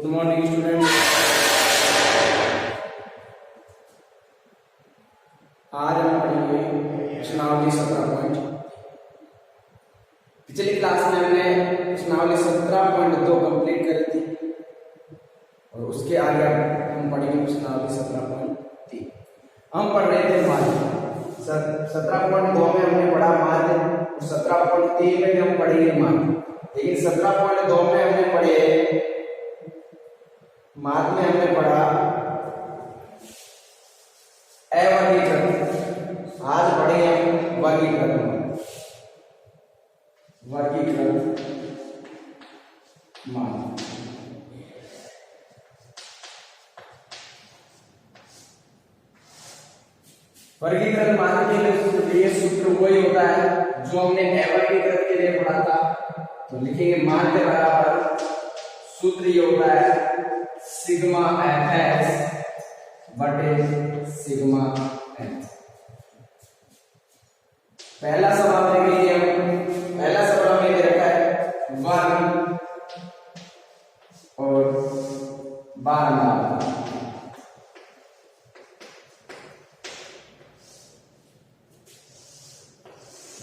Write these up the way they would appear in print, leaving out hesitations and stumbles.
Good morning student. आज हम पढ़ेंगे प्रश्नावली 17 पॉइंट। पिछली क्लास में हमने प्रश्नावली 17.2 कंप्लीट करी थी और उसके आगे हम पढ़ेंगे प्रश्नावली 17.3। हम पढ़ रहे थे माध्य। 17.2 में हमने पढ़ा माध्य और 17.3 में हम पढ़ेंगे माध्य। लेकिन 17.2 में हमने पढ़े माध्य में हमने पढ़ा अवर्गीकृत। आज पढ़े हम वर्गीकृत माध्य। वर्गीकृत माध्य के लिए सूत्र वही होता है जो हमने अवर्गीकृत के लिए पढ़ा था। तो लिखेंगे माध्य बराबर सूत्र ये होता है सिग्मा fx बटे सिग्मा h। पहला सवाल देखेंगे हम। पहला सवाल हमने दे रखा है वर्ग और बारंबार।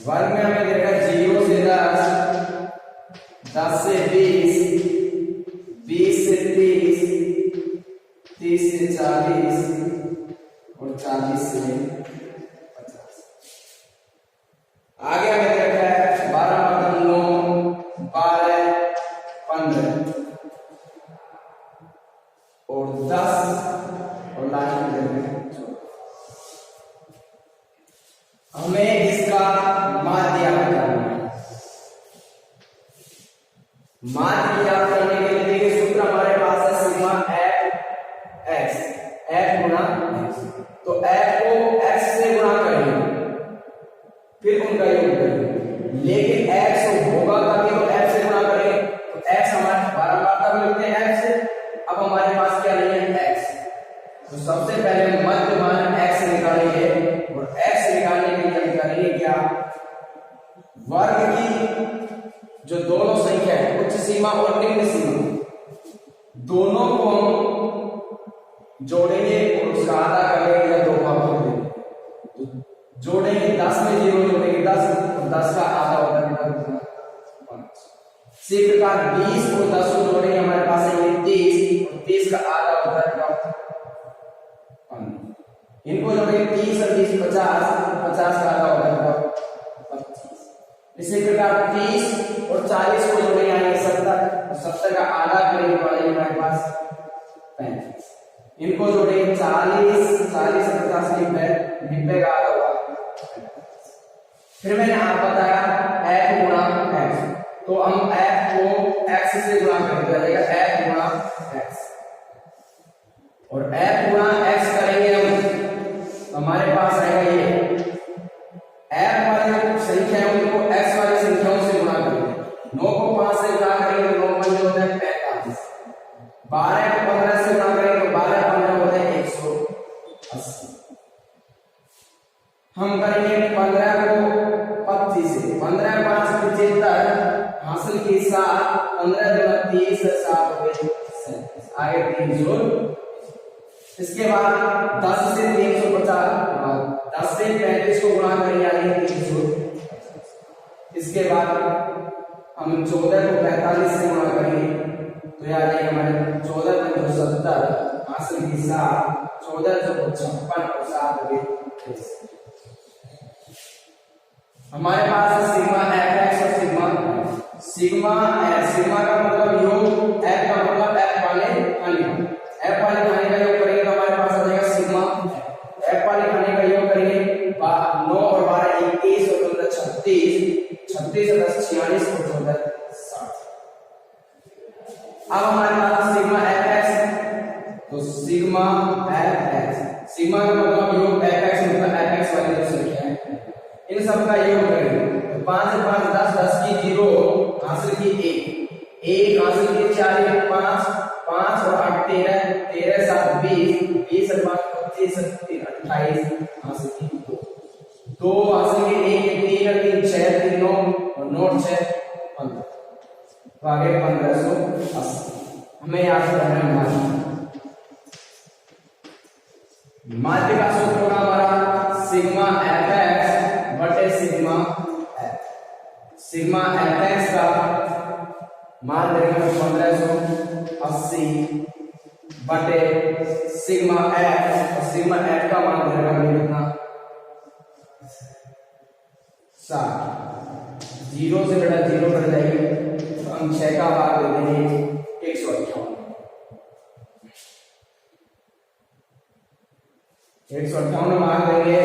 वर्ग में हमें दे रखा है 0 से 10, 10 से 20, 20 से 30, 30 से 40 और 40 से 50। आगे हमें दे रखा है 12 बटा 9, 12, 15 और 10 और लास्ट में दे रखा है 14। हमें इसका माध्य ज्ञात करना है। माध्य ज्ञात करने के लिए देखिए सूत्र हमारे पास है सिग्मा f गुणा x। तो f को x से गुणा करेंगे फिर उनका योग करेंगे। लेकिन x होगा तभी तो f से गुणा करेंगे। तो x हमारे बारंबार तक मिलते हैं f से। अब हमारे पास क्या नहीं है x। तो सबसे पहले मध्य मान x निकालेंगे और x निकालने के लिए हम करेंगे क्या, वर्ग की जो दोनों संख्या है उच्च सीमा और निम्न सीमा दोनों को हम जोड़ेंगे और उसका आधा करेंगे या 2 भाग कर देंगे। तो जोड़ेंगे 10 में 0 जोड़ेंगे 10 और 10 का आधा होता है 5। इसी प्रकार 20 और 10 को जोड़ेंगे हमारे पास है 30 और 30 का आधा होता है 5। इनको जोड़ेंगे 30 और 30 50, 50 का आधा होता है 25। इसी प्रकार 30 और 40 को जोड़ेंगे आएंगे 70 और 70 का आधा करेंगे तो आएंगे हमारे पास 35। इनको जोड़ेंगे 40 40 से 50 90 का आधा होगा। फिर मैंने आप बताया f गुणा x। तो हम f को x से गुणा कर देंगे f गुणा x और f गुणा x करेंगे हम। हमारे पास आएगा ये f वाली संख्या है उनको x वाली संख्याओं से गुणा करेंगे। 9 को 5 से गुणा करेंगे तो 9 पंजे होता है 45। 12 को 15 से गुणा करेंगे तो 12 15 होता है 180। हम करेंगे 15 को 25 से 15 5 75 हासिल की 7 15 दूना 30 7 हो गए 37 आगे 300। इसके बाद 10 से 350 10 से 35 को गुणा करेंगे आगे 300। इसके बाद हम 14 को 45 से गुणा करेंगे तो यह आ जाएगा हमारे 14 में 270 हासिल की 7 14 से 56 और 7 हो गए। हमारे पास सिग्मा fx और सिग्मा का मतलब योग, f का मतलब f वाले खाने का योग करेंगे तो हमारे पास आ जाएगा सिग्मा f वाले खाने का योग करेंगे 9 और 12 21 और 15 36 36 और 10 46 और 14 60। अब हमारे पास सिग्मा fx तो सिग्मा fx सिग्मा का मतलब योग fx मतलब fx वाली जो संख्या है इन सब का योग करेंगे तो 5 से 5 10 10 की 0 हासिल की 1 हासिल की 4 5 5 और 8 13 13 7 20 20 और 5 25 28 हासिल की 2 हासिल की 1 3 6 3 9 और 9 6 15 तो आगे 1580। हमें याद करना है माध्य का सूत्र होगा हमारा सिग्मा एफ एक्स बटे sigma F. Sigma F x का मान देंगे 1580 बटे सिग्मा एफ, और सिग्मा एफ का मान देगा कितना 60। 0 से बड़ा 0 कट जाएगी तो हम 6 का भाग दे देंगे 158। 158 भाग देंगे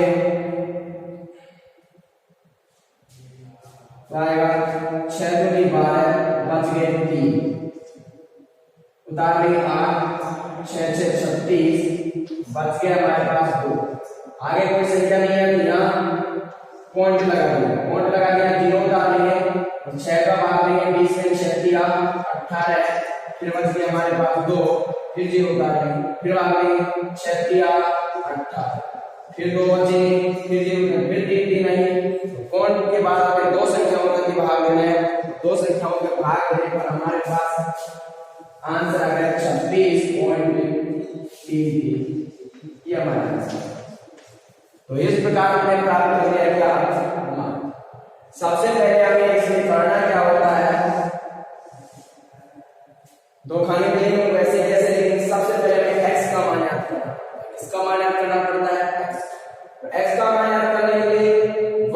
तो आएगा 6 दूनी 12 बच गए 3, उतार लेंगे 8, 6 6 36 बच गया हमारे पास 2। आगे कोई संख्या नहीं है तो यहाँ पॉइंट लगा देंगे, पॉइंट लगा के 0 उतार लेंगे और 6 का भाग लेंगे 20 में 6 दिया 18, फिर बच गया हमारे पास 2, फिर 0 उतार लेंगे, फिर भाग लेंगे 6 दिया 18, फिर 2 बचे, फिर 0, फिर 3 नहीं। पॉइंट के बाद हमें दो संख्याओं का भाग देना है, दो संख्याओं के भाग देने पर हमारे पास आंसर आ गया 26.33। ये हमारा आंसर। तो इस प्रकार हमने प्राप्त कर लिया क्या। सबसे पहले हमें इसमें करना क्या होता है, दो खाने के लिए वैसे कैसे, लेकिन सबसे पहले हमें x का मान याद करना है। इसका मान याद करना पड़ता है x। तो x का मान याद करने के लिए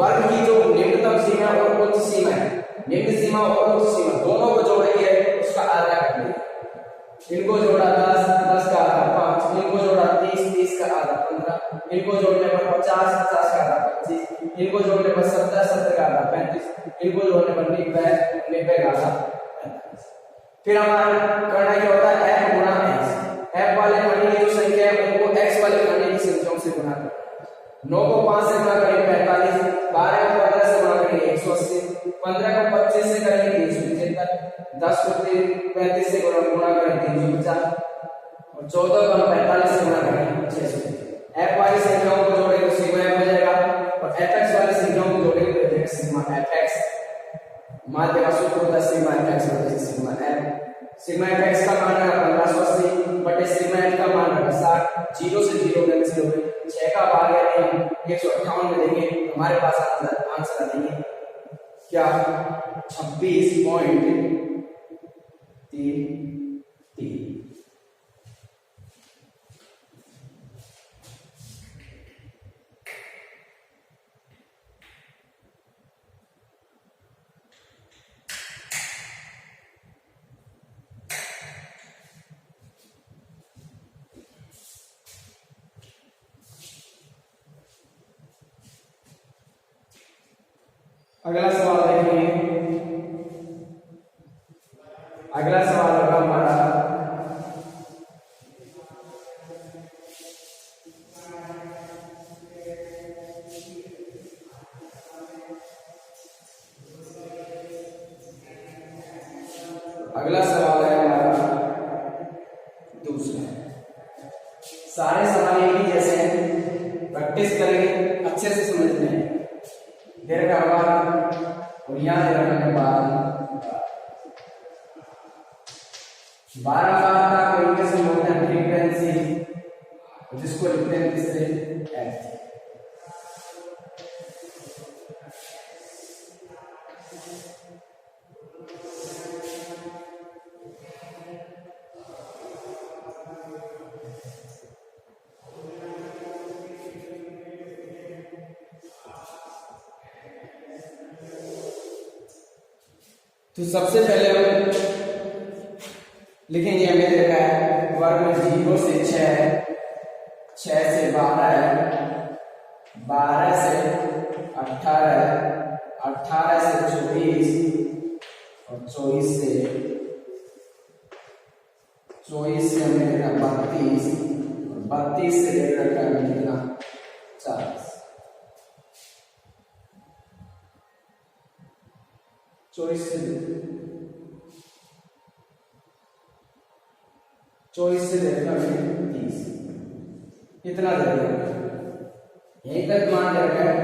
वर्ग की जो निम्नतम सीमा और उच्च सीमा है, निम्न सीमा और उच्च सीमा दोनों को जोड़ेंगे, उसका आधा कर देंगे। इनको जोड़ा 10, 10 का आधा 5, इनको जोड़ा 30, 30 का आधा 15, इनको जोड़ने पर 50, 50 का आधा 25, इनको जोड़ने पर 70, 70 का आधा 35, इनको जोड़ने पर 90, 90 का आधा 45। फिर हमारा करना क्या होता है f गुणा x। f वाले खंड की जो संख्या है उनको x वाले खंड की संख्याओं से गुणा करना है। 9 को 5 से गुणा करेंगे 45, 12 को 15 से गुणा करेंगे 180, 15 को 25 से करेंगे 375, 10 को 35 से गुणा करेंगे 350, और 14 को 45 से गुणा करेंगे 600। f वाली संख्याओं को जोड़ेंगे तो सिग्मा f हो जाएगा, और fx वाली संख्याओं को जोड़ेंगे तो देख सिग्मा fx। माध्य का सूत्र होता है सिग्मा fx बटे सिग्मा f। सिग्मा fx का मान है 1580 बटे सिग्मा f का मान है 60। 0 से 0 कैंसिल हो गए, 6 का भाग यानी हम 158 में देंगे, हमारे पास आंसर आ देंगे क्या 26.33। अगला सवाल देखेंगे। अगला सवाल होगा हमारा दूसरा। सारे सवाल एक ही जैसे हैं, प्रैक्टिस करेंगे, अच्छे से समझने हैं। दीर्घ और यहाँ दीर्घ के बाद 12 का कम्युनिकेशन होता है फ्रीक्वेंसी, जिसको लिखते हैं किससे एच। तो सबसे पहले हम लिखेंगे, हमें देखा है वर्ग में 0 से 6, 6 से 12, 12 से 18, 18 से 24 और 24 से हमें लेना 32 और 32 से लेकर के हमें लिखना 40। 24 से लेकर 30, इतना दे दिया। यहीं तक मान रखा है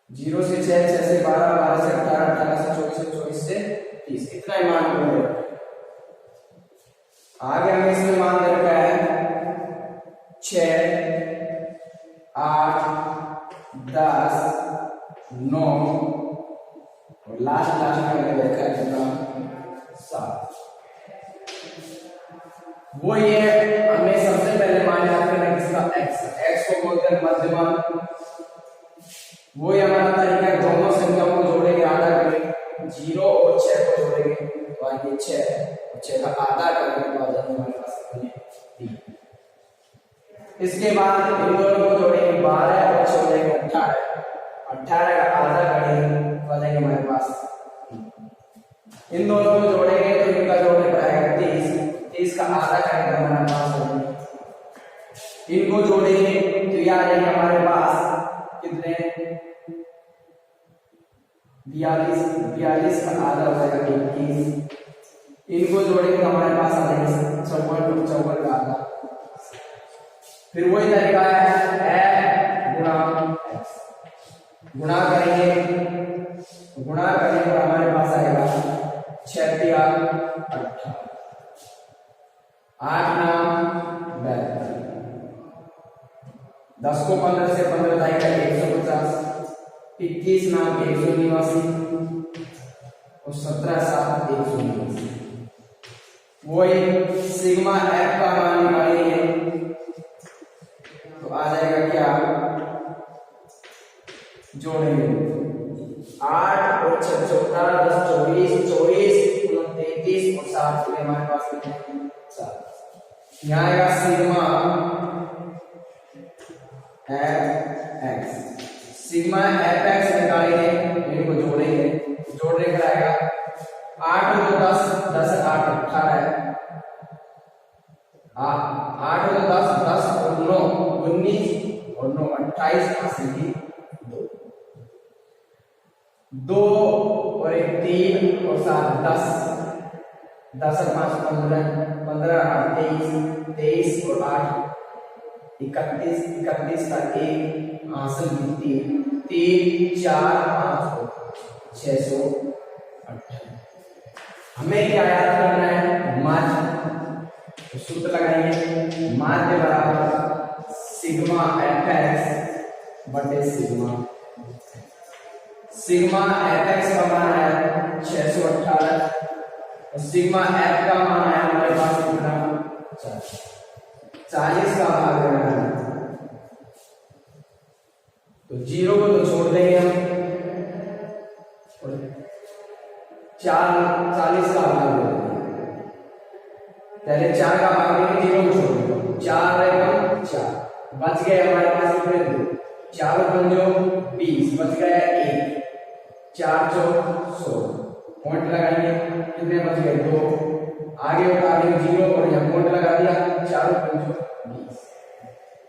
0 से 6, 6 से 12, 12 से 18, 18 से 24 से 30, इतना ही मान हो गया। आगे हमें इसमें मान दे रखा है 6, 8, 10, 9 और लास्ट में हमें देखा है कितना 7। वो ये हमें सबसे पहले मान याद करना है किसका x को बोलते हैं मध्यमान। वो ही हमारा तरीका है, दोनों संख्याओं को जोड़ेंगे आधा करेंगे, 0 और 6 को जोड़ेंगे तो आगे 6 और 6 का आधा करेंगे तो आ जाएगा हमारे पास 3। इसके बाद इन दोनों को जोड़ेंगे 12 और 6 हो जाएगा 18, 18 का आधा करेंगे तो आ जाएगा हमारे पास 3। इन दोनों को जोड़ेंगे तो इनका जोड़ने पर आएगा 30, 30 का आधा करेंगे हमारे पास हो जाएगा। इनको जोड़ेंगे तो ये आ जाएगा हमारे पास कितने 42 का आधा हो जाएगा 21। इनको जोड़ेंगे तो हमारे पास आ जाएगा 54 का आधा। फिर वही तरीका है गुणा x, गुणा करेंगे तो हमारे पास आएगा 6 × 8 नाम 10 को 15 से 15 जाएगा 150, 21 नाम 189 और 17 7 189। वही सिग्मा f का मान निकालेंगे तो आ जाएगा क्या, जोड़ेंगे 8 और 6 14 10 24 24 33 और 7 हमारे पास कितने 7। यहाँ आएगा सिग्मा fx, सिग्मा fx निकालेंगे इनको जोड़ेंगे, जोड़ने का आएगा 8 और 10 10 8 18 है, 8 और 10 10 और 9 19 और 9 28 हासिल 2 और 1 3 और 7 10 10 और 5 15 15 8 23 और 8 31 31 का 1 हासिल 3 3 4 5 608। हमें क्या याद करना है, माध्य। तो सूत्र लगाएंगे माध्य बराबर सिग्मा fx बटे सिग्मा fx का मान है 618 और सिग्मा f का मान है हमारे पास कितना 40 का भाग देना है। तो 0 को तो छोड़ देंगे हम और 40 का भाग देंगे, पहले 4 का भाग देंगे 0 को छोड़ देंगे, 4 रहेगा 4 बच गए हमारे पास कितने 2, 4 पंजो 20 बच गया 1, 4 चौक 100 पॉइंट लगाएंगे कितने बच गए 2, आगे 0 और यहाँ पॉइंट लगा दिया 4 पंजो 20,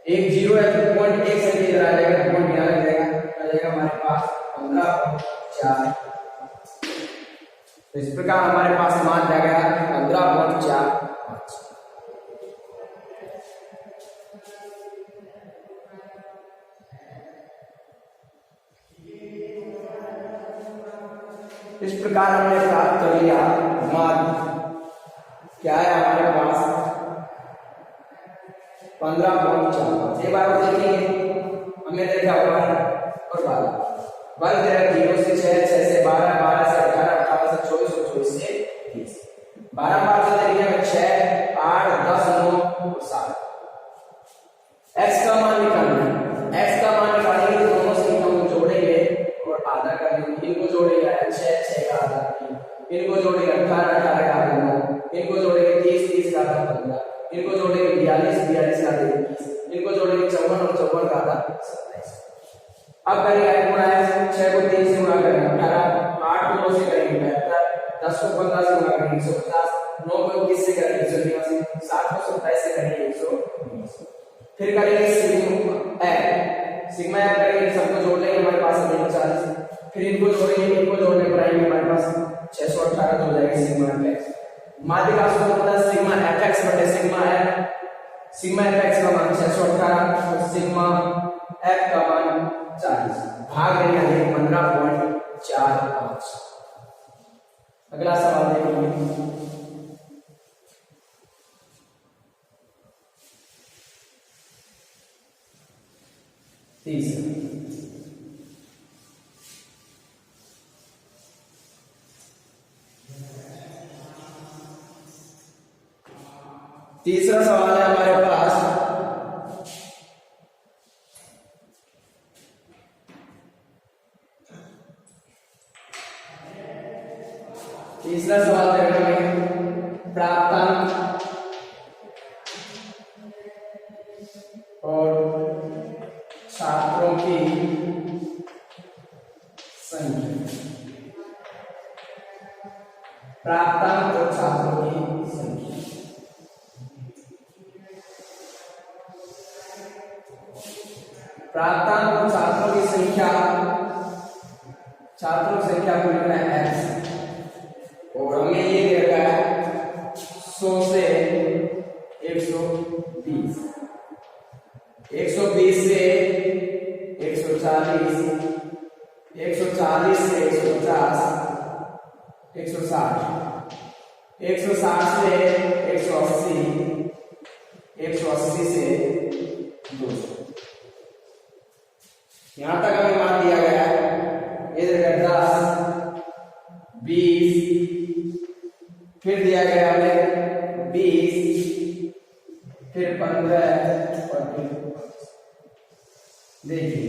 एक 0 है तो पॉइंट 1 से इधर आ जाएगा, पॉइंट यहाँ लग जाएगा, आ जाएगा हमारे पास 15.4। तो इस प्रकार हमारे पास मान आ गया 15.45। इस प्रकार हमने प्राप्त कर लिया मान। क्या है हमारे पास 15.4। एक बार देखेंगे, हमने देखा 12 और 12 दे रहा 0 से 6 6 से 12 12 से 18 18 से 24 और 24 से 30 12 बार से देखिए 6 8 10 9 और 7। x का मान निकालना है, x का मान निकालेंगे तो दोनों संख्याओं को जोड़ेंगे और आधा कर देंगे। इनको जोड़ेंगे 6 6 का आधा 3, इनको जोड़ेंगे 18 18 का आधा 9, इनको जोड़ेंगे 30 30 का आधा 15, इनको जोड़ेंगे 42 42 का आधा 21, इनको जोड़ेंगे 54 और 54 का आधा 27। अब करेंगे गुणा 6 को 3 से गुणा करेंगे 18, 8 को 9 से करेंगे 72, 10 को 15 से गुणा करेंगे 150, 9 को 21 से करेंगे 189, 7 को 27 से करेंगे 120। फिर करेंगे सिग्मा f करेंगे, सबको जोड़ लेंगे हमारे पास 40। फिर इनको जोड़ेंगे, इनको जोड़ने पर आएंगे हमारे पास 618 हो जाएगा सिग्मा f। माध्य का सूत्र होता है सिग्मा fx बटे सिग्मा f। सिग्मा fx का मान 618 और सिग्मा f का मान 40, भाग देंगे 15.45। अगला सवाल देखिए, तीसरा सवाल है हमारे पास, तीसरा सवाल देखेंगे प्राप्तांक और छात्रों की संख्या। प्राप्तांक और छात्रों की संख्या। प्राप्तांक और छात्रों की संख्या, छात्रों की संख्या को लिखना है x, और हमें ये दे रखा है 100 से 120, 120 से 140, 140 से 150, 160, 160 से 180, 180 से 200। यहां तक हमें मान दिया गया है। ये 10, 20, फिर दिया गया हमें 20, फिर 15 और फिर 25। देखिए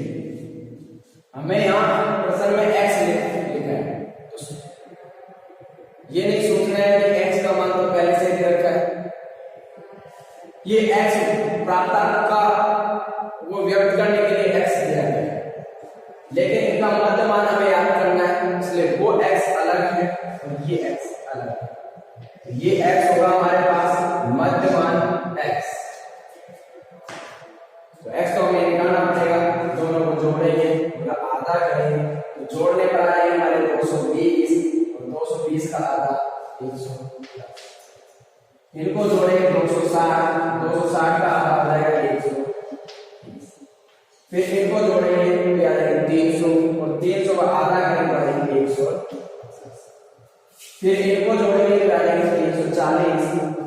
हमें यहाँ प्रश्न में x लिखा है, तो ये नहीं सोचना है कि x का मान तो पहले से दे रखा है। ये x प्राप्तांक का वो व्यक्त करने के लिए x दिया गया है, लेकिन इनका मध्य मान हमें याद करना है, इसलिए वो x अलग है और ये x अलग है। तो ये x होगा हमारे पास मध्य मान x। तो x को हमें निकालना पड़ेगा, दोनों को जोड़ेंगे, आधा करेंगे, तो जोड़ने पर आएगा हमारे 220 और 220 का आधा 110। इनको जोड़ेंगे 260, 260 का आधा आ जाएगा 130। फिर इनको जोड़ेंगे तो आ जाएगा 300 और 300 का आधा करेंगे तो आ जाएगा 150। फिर इनको जोड़ेंगे तो आ जाएगा 340,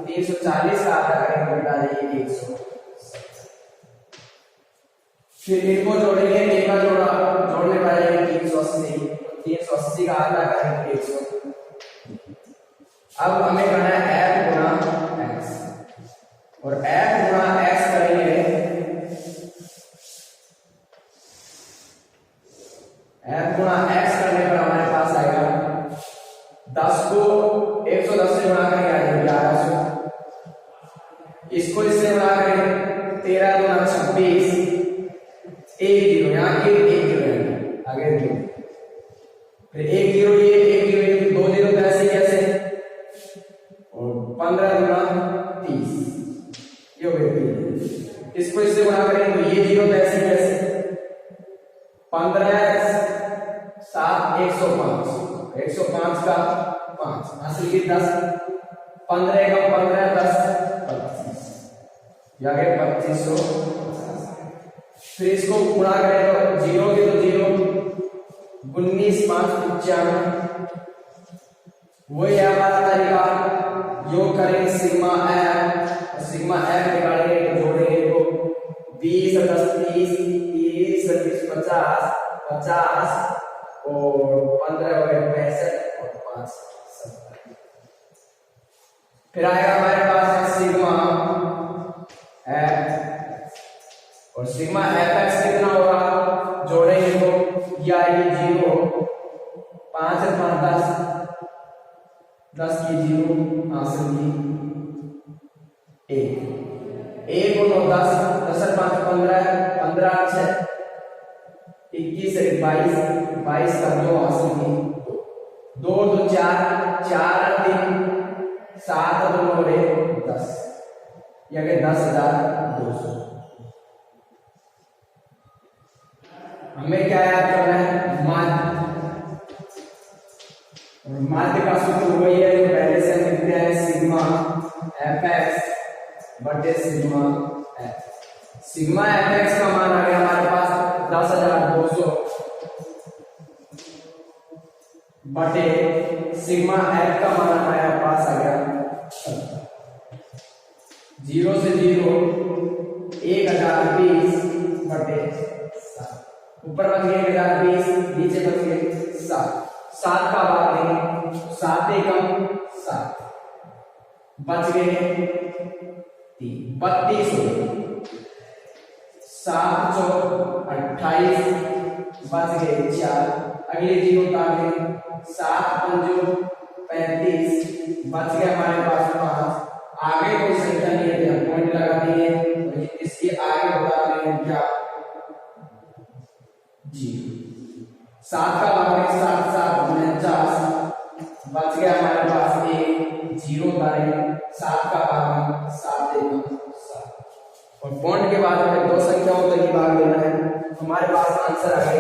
340 का आधा करेंगे तो आ जाएगा 100। फिर इनको जोड़ेंगे, इनका जोड़ने पर आ जाएगा 380, 380 का आधा करेंगे 100। अब हमें करना है f गुणा x, और f गुणा x करेंगे, f गुणा x करने पर हमारे पास आएगा 10 को 110 से गुणा करेंगे आ जाएगा 1100, इसको इससे गुणा करेंगे 13 गुणा 26, 1 जीरो, यहाँ एक जीरो है आगे जीरो, फिर 1 जीरो, ये 1 जीरो, 2 जीरो तो ऐसे कैसे, और 15 गुणा 30, ये हो गया 3। इसको इससे गुणा करेंगे तो ये जीरो तो ऐसे कैसे, 15 7 105, 105 का 5 हासिल की 10, 15 का 15 10 25, या गए 2550। फिर इसको गुणा करें तो जीरो के तो जीरो, 19 5 95, वही हमारा तरीका, योग करेंगे सिग्मा एफ, सिग्मा एफ निकालेंगे तो जोड़ेंगे तो 20 10 30, 30 30 50, 50 और 15 हो गए 65 और 5 70। फिर आएगा हमारे पास सिग्मा एफ, और सिग्मा एफ एक्स कितना होगा, जोड़ेंगे तो ये आएगी 0, 5 और 5 10 की 0 हासिल की 1, 1 और 9 10, 10 और 5 15, 15 6 21 से 22, 22 का 2 हासिल की 2 2 4, 4 3 7 2 9 10, या कि 10,200। हमें क्या याद करना है, माध्य, और माध्य का सूत्र वही है जो पहले से हम लिखते हैं, सिग्मा एफ एक्स बटे sigma F. Sigma F x का मान आ गया हमारे पास 10,200 बटे सिग्मा एफ का मान हमारे पास आ गया 0 से 0 1020 बटे 7। ऊपर बच गए 1020, नीचे बच गए 7, 7 का भाग देंगे 7 एकम 7, बच गए 3, 32 हो गए, 7 चौक 28, बच गए 4, अगले जीरो उतार देंगे 7 पंजो 35, बच गया हमारे पास 5, आगे कोई संख्या नहीं है पॉइंट लगा दिए, इसके आगे बता रहे हैं क्या जी 7 का भाग 7 7 49, बच गया हमारे पास एक जीरो उतारेंगे 7 का भाग 7 देगा 7, और पॉइंट के बाद हमें दो संख्याओं तक ही भाग देना है। हमारे पास आंसर आ गया है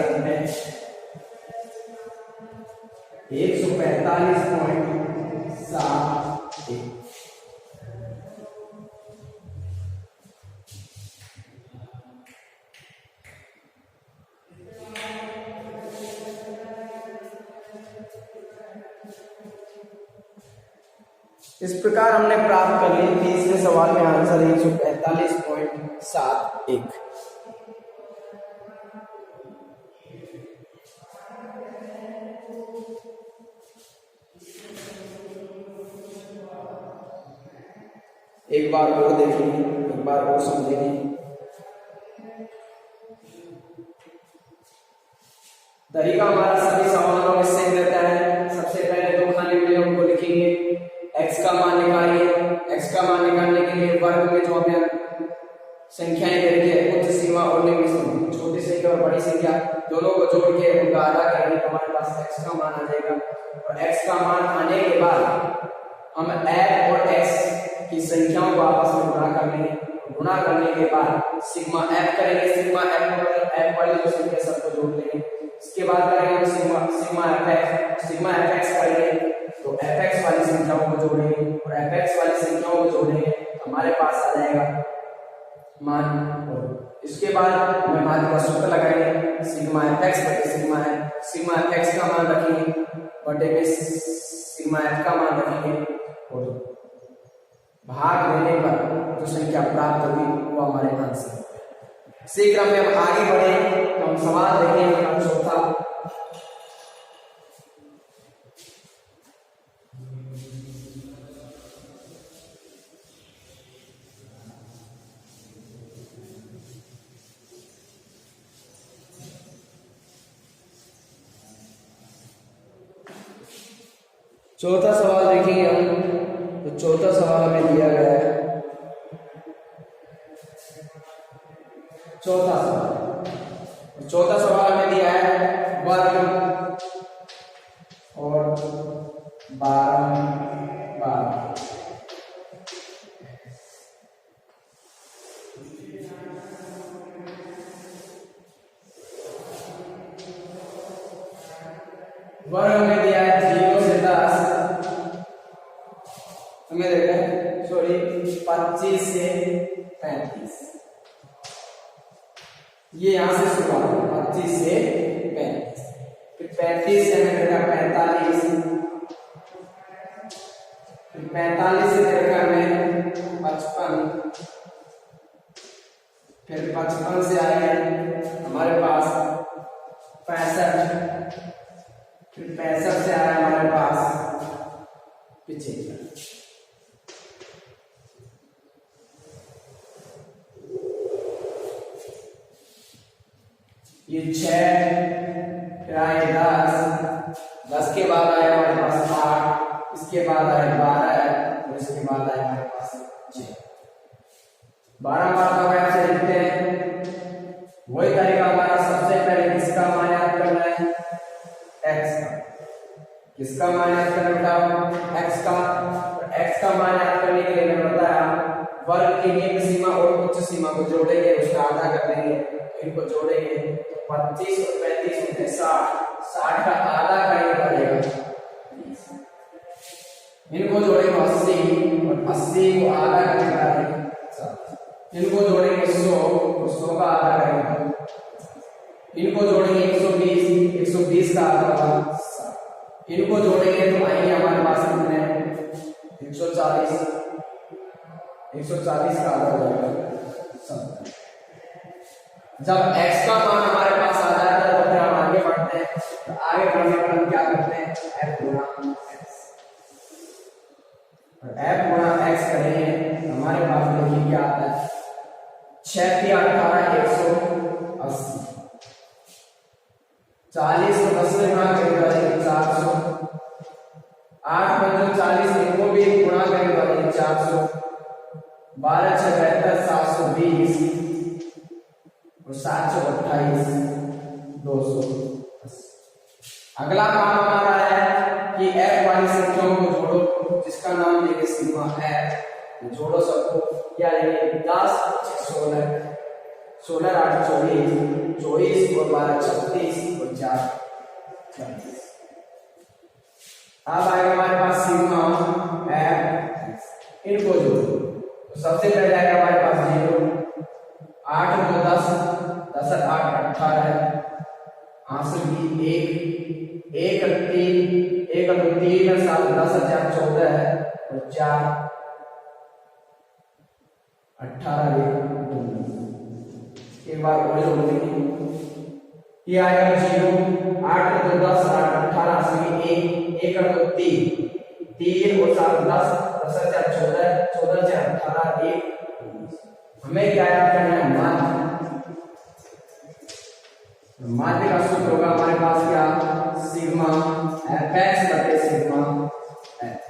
145.71। इस प्रकार हमने प्राप्त कर ली तीसरे सवाल में आंसर 145.71। एक बार और देखेंगे, एक बार और समझेंगे। तरीका हमारा सभी सवालों में सेम रहता है। सबसे पहले दो खाली विलोम को लिखेंगे, x का मान निकालिए। x का मान निकालने के लिए वर्ग में जो हमें संख्याएं दे रही है, उच्च सीमा और निम्न सीमा, छोटी संख्या और बड़ी संख्या दोनों को जोड़ के उनका आधा करेंगे तो हमारे पास x का मान आ जाएगा। और x का मान आने के बाद हम f और x की संख्याओं को आपस में गुणा कर लेंगे। गुणा करने के बाद सिग्मा f करेंगे, सिग्मा f मतलब f वाली जो संख्या सबको जोड़ लेंगे। इसके बाद करेंगे हम सिग्मा fx करेंगे तो fx वाली संख्याओं को जोड़ेंगे और fx वाली संख्याओं को जोड़ेंगे हमारे पास आ जाएगा मान। और इसके बाद हमें मान का सूत्र लगाएंगे, सिग्मा fx बटे सिग्मा fx का मान रखेंगे बटे में सिग्मा f का मान रखेंगे और भाग देने पर जो संख्या प्राप्त होगी वो हमारे आंसर है। इसी क्रम में हम आगे बढ़े तो हम सवाल देखेंगे चौथा। चौथा सवाल देखेंगे हम, तो चौथा सवाल हमें दिया गया है। चौथा सवाल हमें दिया है वर्ग और 12 वर्ग हमें दिया है 0 से 10, हमें देखा 25 से 35। ये यहां से शुरुआत 25 से 35, फिर 35 से हमें देखा 45, फिर 45 से देखा हमें 55, फिर 55 से आए हमारे पास 65, फिर 65 से आया हमारे पास 75। ये 6, फिर आए 10 के बाद आए हमारे पास 8, इसके बाद आए 12 और इसके बाद आए हमारे पास 6। 12 बार का व्यास लिखते हैं। वही तरीका हमारा, सबसे पहले किसका मान याद करना है, x का। किसका मान याद करना बेटा, x का। और x का मान याद करने के लिए मैंने बताया वर्ग की निम्न सीमा और उच्च सीमा को जोड़ेंगे, उसका आधा कर देंगे, इनको जोड़ेंगे तो 25 और 35 होते 60 का आधा करने पड़ेगा 30। इनको जोड़ेंगे 80 और 80 को आधा करने पड़ेगा 70। इनको जोड़ेंगे 100 और 100 का आधा करेंगे। इनको जोड़ेंगे 120 का आधा होगा 60। इनको जोड़ेंगे तो आएंगे हमारे पास कितने 140 का आधा हो जाएगा 70। जब x का मान हमारे पास आ जाता है तो फिर हम आगे बढ़ते हैं। तो आगे बढ़ने पर हम क्या करते हैं, f गुणा x, और f गुणा x करेंगे तो हमारे पास देखिए क्या आता है, 6 × 18 180, 40 को 10 से गुणा करेंगे 400, 8 × 40 इनको भी गुणा करेंगे 400, 12 × 6 72 720 और 728 280। अगला काम हमारा है कि f वाली संख्याओं को जोड़ो, जिसका नाम देंगे सिग्मा f। जोड़ो सबको, क्या लेंगे 10 16 16 8 24 24 और 12 36 और 4 40। अब आएगा हमारे पास सिग्मा f, इनको जोड़ो। तो सबसे पहले आएगा हमारे पास 0, 8 2 10 10 8 18, आंसर की 1 1 3 1 2 3 7 10 4 14 है और 4 18 एक बार और जोड़ देंगे, ये आएगा 0 8 2 10 8 18 आंसर की 1 1 2 3 3 और 7 10 10 4 14 14 4 18 1। हमें क्या याद करना है, माध्य का सूत्र होगा हमारे पास क्या, सिग्मा fx बटे सिग्मा f।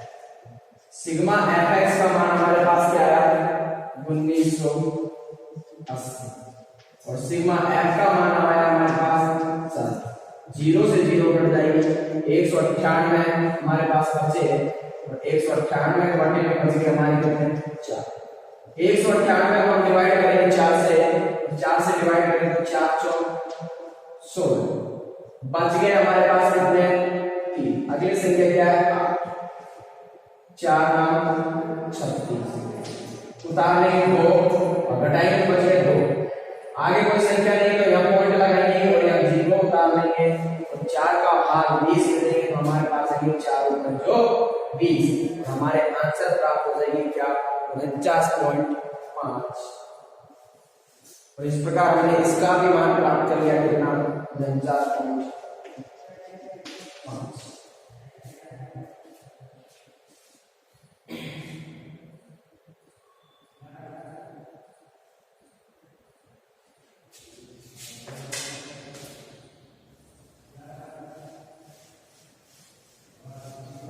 सिग्मा fx का मान हमारे पास क्या है 1980 और सिग्मा f का मान आया हमारे पास 7। 0 से 0 कट जाएगी, 198 हमारे पास बचे और 198 बटे में बच गए हमारे कितने 4। 198 को हम डिवाइड करेंगे 4 से डिवाइड करेंगे तो 4 4 16 बच गए हमारे पास कितने 3। अगली संख्या क्या है 8, 4 36 उतार लेंगे 2 और घटाएंगे बच गए 2। आगे कोई संख्या नहीं तो यहाँ पॉइंट लगाएंगे और यहाँ 0 उतार लेंगे और 4 का भाग 20 करेंगे तो हमारे पास आएगी 4 ऊपर जो 20। हमारे आंसर प्राप्त हो जाएगी क्या 49.5। और इस प्रकार हमने इसका भी मान प्राप्त कर लिया कितना 49.5।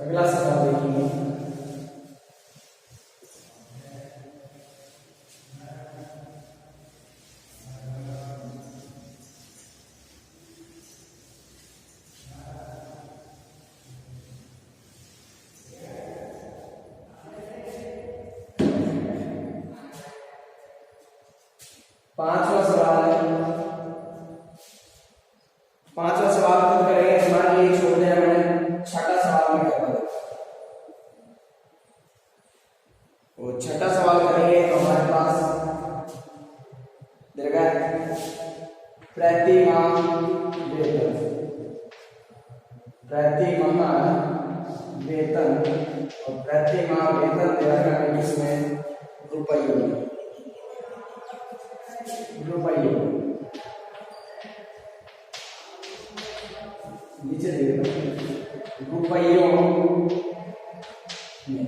अगला सवाल देखिए, पांचवा सवाल है। पांचवा सवाल खुद करेंगे, हमारे लिए छोड़ दिया मैंने, छठा सवाल में करना। वो छठा सवाल करेंगे तो हमारे पास देगा प्रति माह वेतन, प्रति माह वेतन और प्रति माह वेतन देगा इसमें रुपये नीचे रुपयों में।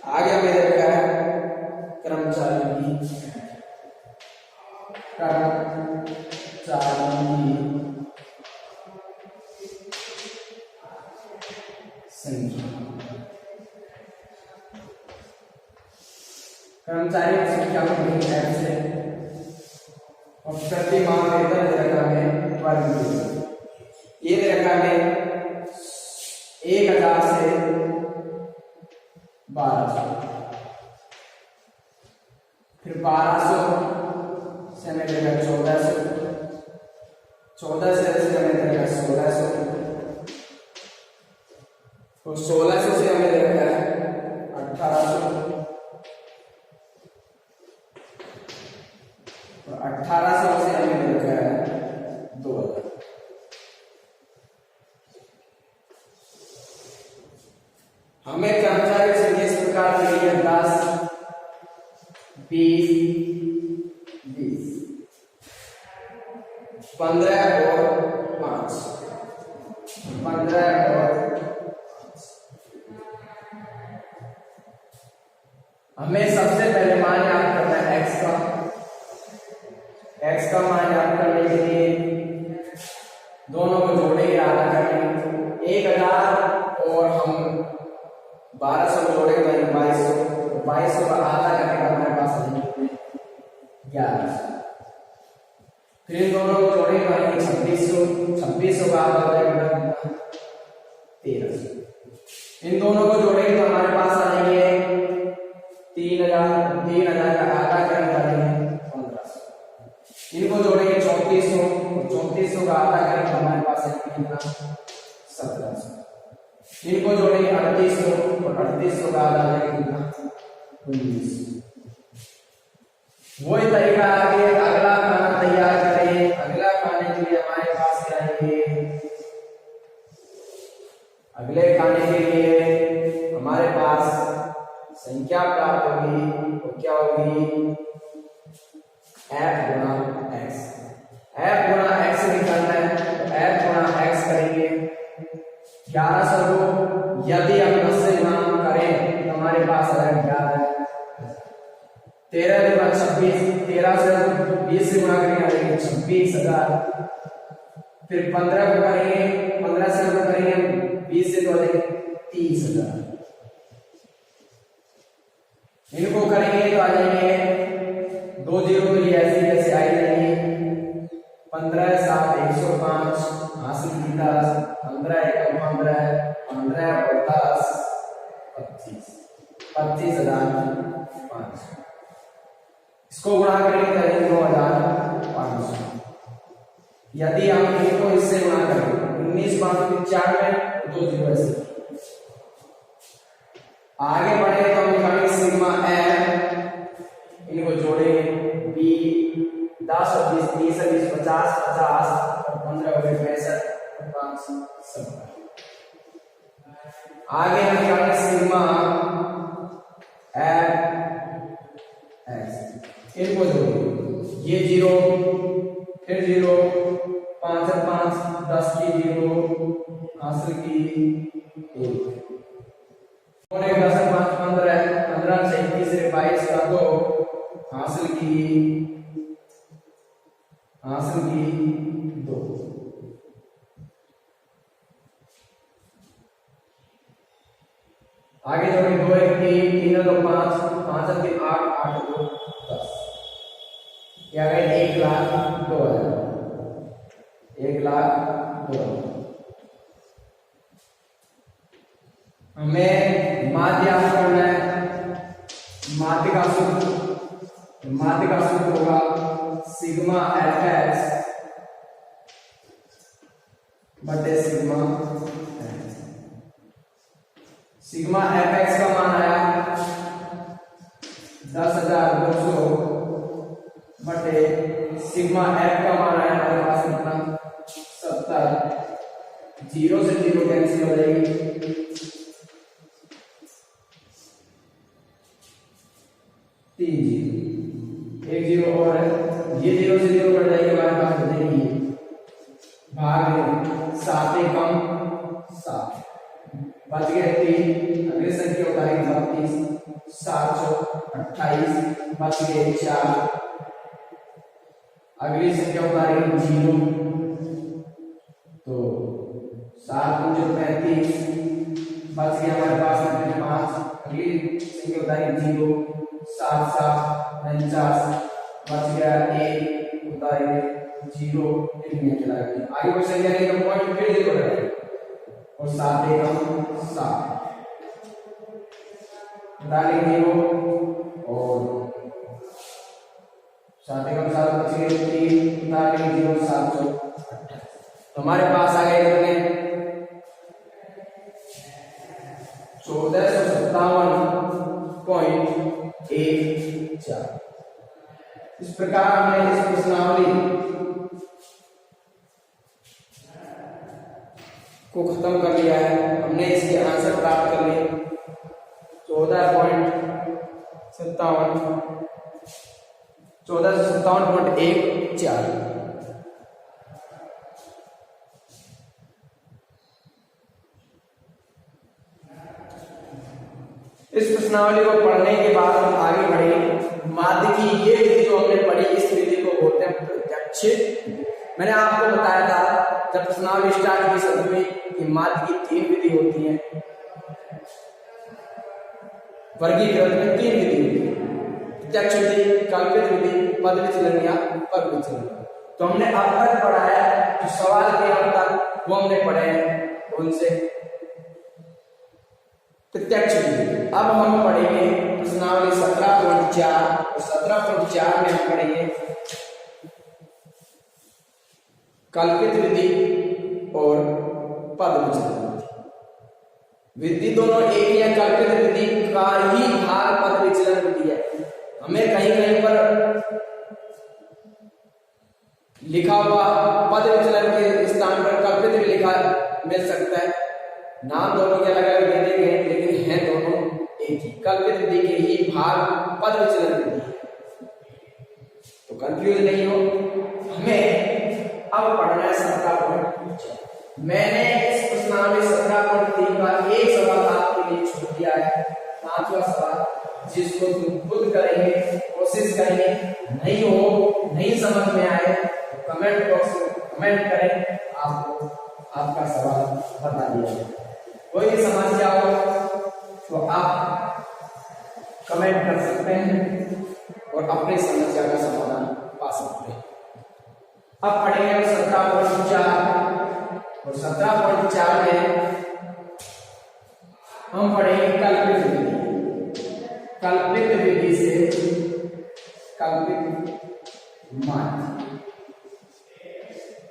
आगे हमें देखा है कर्मचारी की संख्या, कर्मचारी की संख्या को ऐसे और प्रति माह वेतन दे रखा है वर्ग, ये दे रखा है 1000 से 1200, फिर 1200 से हमें देगा 1400, 1400 से हमें देगा 1600 और 1600 से हमें देगा 1800 और 1800 से हमें देगा 2000। हमें अंक संख्या इस प्रकार दी गई है 10 20 20 15 और 5 15 और 5। हमें सबसे पहले मान याद करना है x का मान याद करने के लिए दोनों को जोड़ेंगे, आधा करेंगे 1000 और हम 1200 जोड़ेंगे तो 2200 का आधा करके हमारे पास आ जाएंगे 1100। फिर इन दोनों को जोड़ेंगे तो 2600 का आधा हो जाएगा 1300। इन दोनों को जोड़ेंगे तो हमारे पास आ जाएंगे 3000 का आधा करके आ जाएंगे 1500। इनको जोड़ेंगे 3400 का आधा करेंगे हमारे पास कितना 1700। इनको जोड़ेंगे 3800 और 3800 का आधा करेंगे कितना 1900। वही तरीका आगे अगला खाना तैयार करें। अगला खाने के लिए हमारे पास क्या है, अगले खाने के लिए हमारे पास संख्या प्राप्त होगी तो क्या होगी f गुणा x। f गुणा x निकालना है तो f गुणा x करेंगे 1100 को यदि हम 10 से गुणा करें तो हमारे पास आ जाएगा 13 गुणा 26, 13 से 20 से गुणा करेंगे आ जाएगा 26000। फिर 15 को करेंगे 15 से गुणा करेंगे 20 से तो आ जाएगा 30000। इनको करेंगे तो आ जाएंगे 2 जीरो तो ये ऐसे जैसे आई जाएंगे 15 7 105 हासिल की 10 15 1 15 15 और 10 25,500। इसको गुणा करेंगे तो 2500। यदि हम इनको इससे गुणा करें 19 5 95 2 जीरो ऐसे आगे बढ़े तो हम लिखेंगे सिग्मा m। इनको जोड़ेंगे b 10 और 20 30 और 20 50 50 और 15 और 65 और 5 70। आगे हम लिखेंगे सिग्मा f x। इनको जोड़ेंगे ये 0 फिर 0 5 और 5 10 की 0 हासिल की 1 और 10 और 5 15 15 से 21 से 22 का 2 हासिल की 2। आगे जोड़ेंगे 2 1 3 3 2 5 5 3 8 8 2 10। क्या गए 1,02,000 1,02,000। हमें माध्य याद करना है। माध्य का सूत्र होगा सिग्मा fx बटे सिग्मा fx का मान आया 10,200 बटे सिग्मा f का मान आया हमारे पास कितना 70। 0 से 0 कैंसिल हो जाएगी 3 जीरो 1 जीरो और ये 0 से 0 कट जाएगी हमारे पास बचेगी भाग 7 कम 7 बच गए 3। अगली संख्या उतारेंगे 32 728 बच गए 4। अगली संख्या उतारेंगे 0 तो 7 5 35 बच गया हमारे पास 5। अगली संख्या उतारेंगे 0 7 7 49 बच गया 1 उतारेंगे 0 में चला गया। आगे बढ़ संख्या नहीं तो पॉइंट फिर 0 रहेगा और 7 एकम 7 उतारेंगे 0 और 7 एकम 7 बच गए 3 उतारेंगे 0 728। तो हमारे पास आ गए कितने 1457.14। इस प्रकार हमने इस प्रश्नावली को खत्म कर लिया है। हमने इसके आंसर प्राप्त कर लिए। 1457.14 इस प्रश्नावली को पढ़ने के बाद हम आगे बढ़ेंगे। माध्य की ये विधि जो हमने पढ़ी, इस विधि को बोलते हैं प्रत्यक्ष। मैंने आपको बताया था जब प्रश्नावली स्टार्ट की शब्द में कि माध्य की 3 विधि होती है, वर्गीकृत में 3 विधि होती है, प्रत्यक्ष विधि, कल्पित विधि, पद विचलन या पद विचलन। तो हमने अब तक पढ़ा है जो सवाल के अब तक वो हमने पढ़े हैं उनसे प्रत्यक्ष विधि। अब हम पढ़ेंगे प्रश्नावली 17.4 और 17.4 में हम पढ़ेंगे कल्पित विधि और पद विचलन विधि। दोनों एक ही है, कल्पित विधि का ही भाग पद विचलन विधि है। हमें कहीं कहीं पर लिखा हुआ पद विचलन के स्थान पर कल्पित भी लिखा मिल सकता है। नाम दोनों के अलग अलग दे दिए हैं लेकिन हैं दोनों एक ही। कल्पित विधि के ही भाग पद विचलन विधि, तो कंफ्यूज नहीं हो। हमें अब पढ़ना है 17.4। मैंने इस प्रश्नावली 17.3 का एक सवाल आपके लिए छोड़ दिया है, 5वां सवाल, जिसको तुम खुद करेंगे, कोशिश करेंगे। नहीं समझ में आए तो कमेंट बॉक्स में कमेंट करें, आपको आपका सवाल बता दिया जाए। कोई भी समस्या हो तो आप कमेंट कर सकते हैं और अपनी समस्या का समाधान पा सकते हैं। अब पढ़ेंगे 17.4 और 17.4 में हम पढ़ेंगे कल्पित विधि। कल्पित विधि से कल्पित माध्य।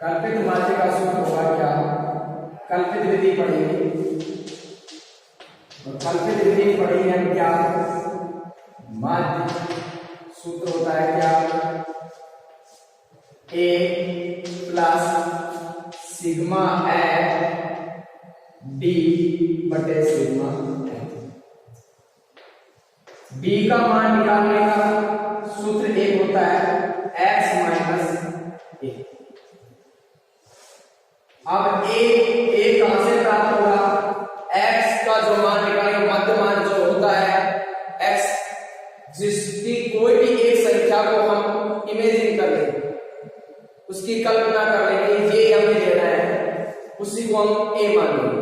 कल्पित माध्य का सूत्र होगा क्या? कल्पित विधि पढ़ेंगे और कल्पित विधि पढ़ेंगे हम क्या? माध्य सूत्र होता है क्या? A plus sigma F D बटे सिग्मा F। B का मान निकालने का सूत्र एक होता है x माइनस a। अब a कहां से प्राप्त होगा? x का जो मान निकालेंगे, मध्य मान जो होता है x, जिसकी कोई भी एक संख्या को हम इमेजिन कर लेंगे, उसकी कल्पना कर लेंगे, ये हमें लेना है, उसी को हम a मान लेंगे।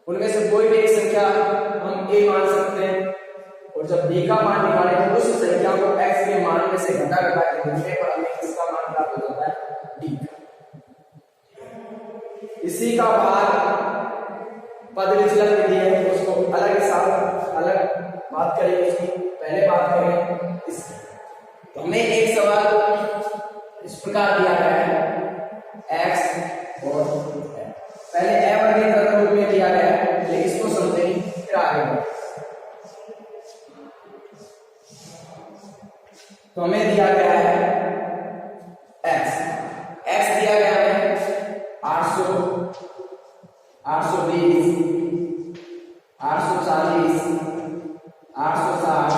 उनमें से कोई भी एक संख्या हम a मान सकते हैं और जब b का मान निकालेंगे उस संख्या को x के मान में से घटा के ढूंढने पर हमें इसका मान प्राप्त हो जाता है d। इसी का भाग पद विचलन विधि है, उसको अलग बात करेंगे, उसकी पहले बात करें इसकी। तो हमें एक सवाल इस प्रकार दिया गया है x और पहले a वर्गीकृत रूप में दिया गया है, लेकिन इसको समझेंगे फिर आगे बढ़ेंगे। तो हमें दिया गया है x दिया गया है 800, 820, 840, 860,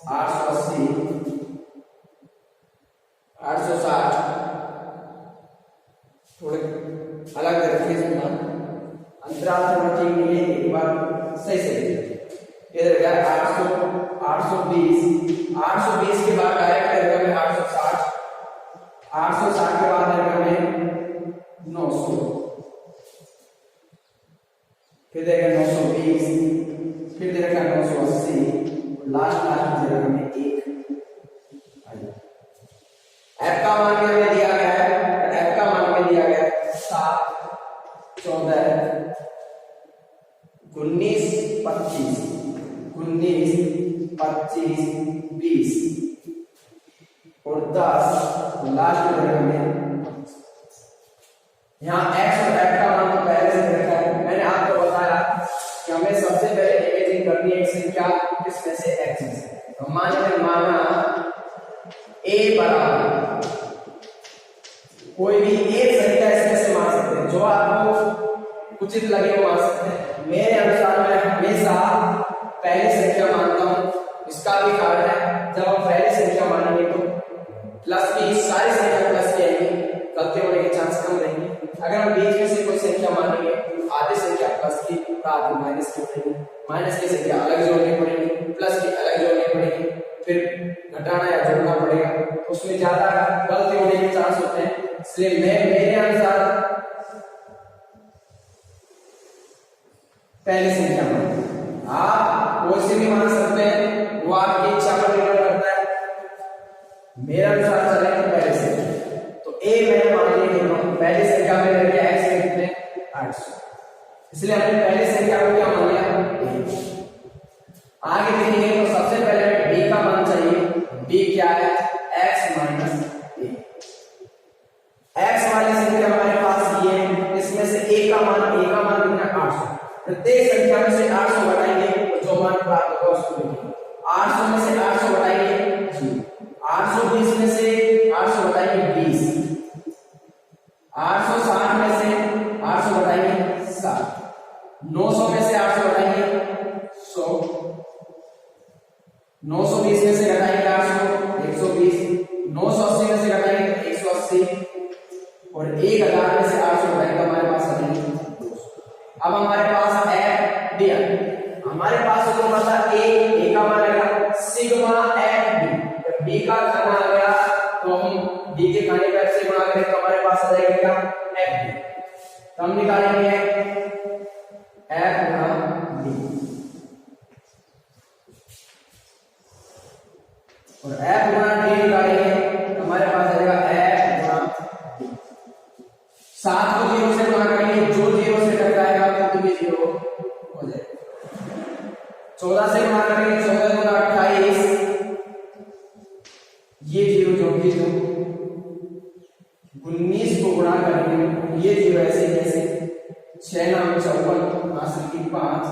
880, 860। थोड़े अलग तरीके से अंतराल थोड़ा ठीक मिले, एक बार सही इधर गया 800, 820, 820 के बाद डायरेक्ट रहेगा में 860, 860 के बाद रहेगा में 900, फिर देगा 920, फिर देगा 980, लास्ट देगा में 1। f का मान हमें दिया गया है, f का मान हमें दिया गया है 7, 14, 19, 25, 20 और 10, लास्ट में यहाँ x और f का मान तो पहले से रखा है। मैंने आपको बताया कि हमें सबसे पहले इमेजिन करनी है एक संख्या, किसमें से x में से। तो माना a बराबर कोई भी एक संख्या इसमें से मान सकते हैं, जो आपको उचित लगे वो मान सकते हैं। मेरे अनुसार माइनस की पड़ेगी, माइनस की संख्या अलग जोड़नी पड़ेगी, प्लस की अलग जोड़नी पड़ेगी, फिर घटाना या जोड़ना पड़ेगा, उसमें ज्यादा गलती होने के चांस होते हैं। इसलिए मैं मेरे अनुसार पहली संख्या मान, आप कोई से भी मान सकते हैं, वो आपकी इच्छा पर निर्भर करता है। मेरा अनुसार चले तो पहले संख्या, तो ए मैंने मान लिया कि पहली संख्या में रह गया x के कितने 800, इसलिए हमने पहली संख्या को क्या मान लिया a। आगे देखेंगे तो सबसे पहले हमें b का मान चाहिए, b क्या है x माइनस a। x वाली संख्या हमारे पास ये है, इसमें से a का मान कितना 800, प्रत्येक संख्या में से 800 घटाएंगे तो जो मान प्राप्त होगा उसको लिखेंगे। 800 में से 800 घटाएंगे 0, 820 में से 800 घटाएंगे 20, 860 में से 800 घटाएंगे 7, 900 में से 800 घटाएंगे 100, 920 में से घटाएंगे 800 120, 980 में से घटाएंगे 180 और 1000 में से 800 घटाएंगे हमारे पास आ जाएंगे 200। अब हमारे पास f दिया, हमारे पास जो बचा a का मान आएगा सिग्मा f b, जब b का खाना आ गया तो हम b के खाने पर से गुणा करें तो हमारे पास आ जाएगा क्या f b, तो हम निकालेंगे f गुणा b और f गुणा d निकालेंगे तो हमारे पास आ जाएगा f गुणा d। 7 को 0 से गुणा करेंगे, जो 0 से कट जाएगा तो भी 0 हो जाएगा। 14 से गुणा करेंगे, 14 गुणा 28, ये 0 जोड़ के जो 19 को गुणा करेंगे, ये 0 ऐसे कैसे 6 नाम 54 हासिल की 5,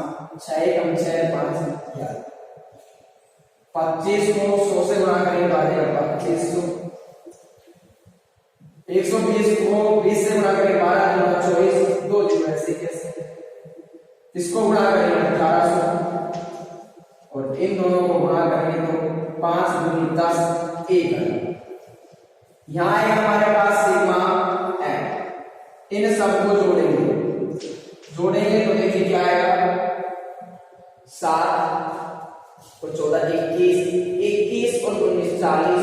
6 कम 6 5 11, 25 को 100 से गुणा करेंगे आ जाएगा 2500, 120 को 20 से गुणा करेंगे 12 गुणा 24, 2 0 ऐसे कैसे, इसको गुणा करेंगे 1800 और इन दोनों को गुणा करेंगे तो 5 गुनी 10 1। यहाँ है हमारे पास सिग्मा f, इन सबको जोड़ेंगे तो देखिए क्या आएगा 7 और 14 21, 21 और 19 40,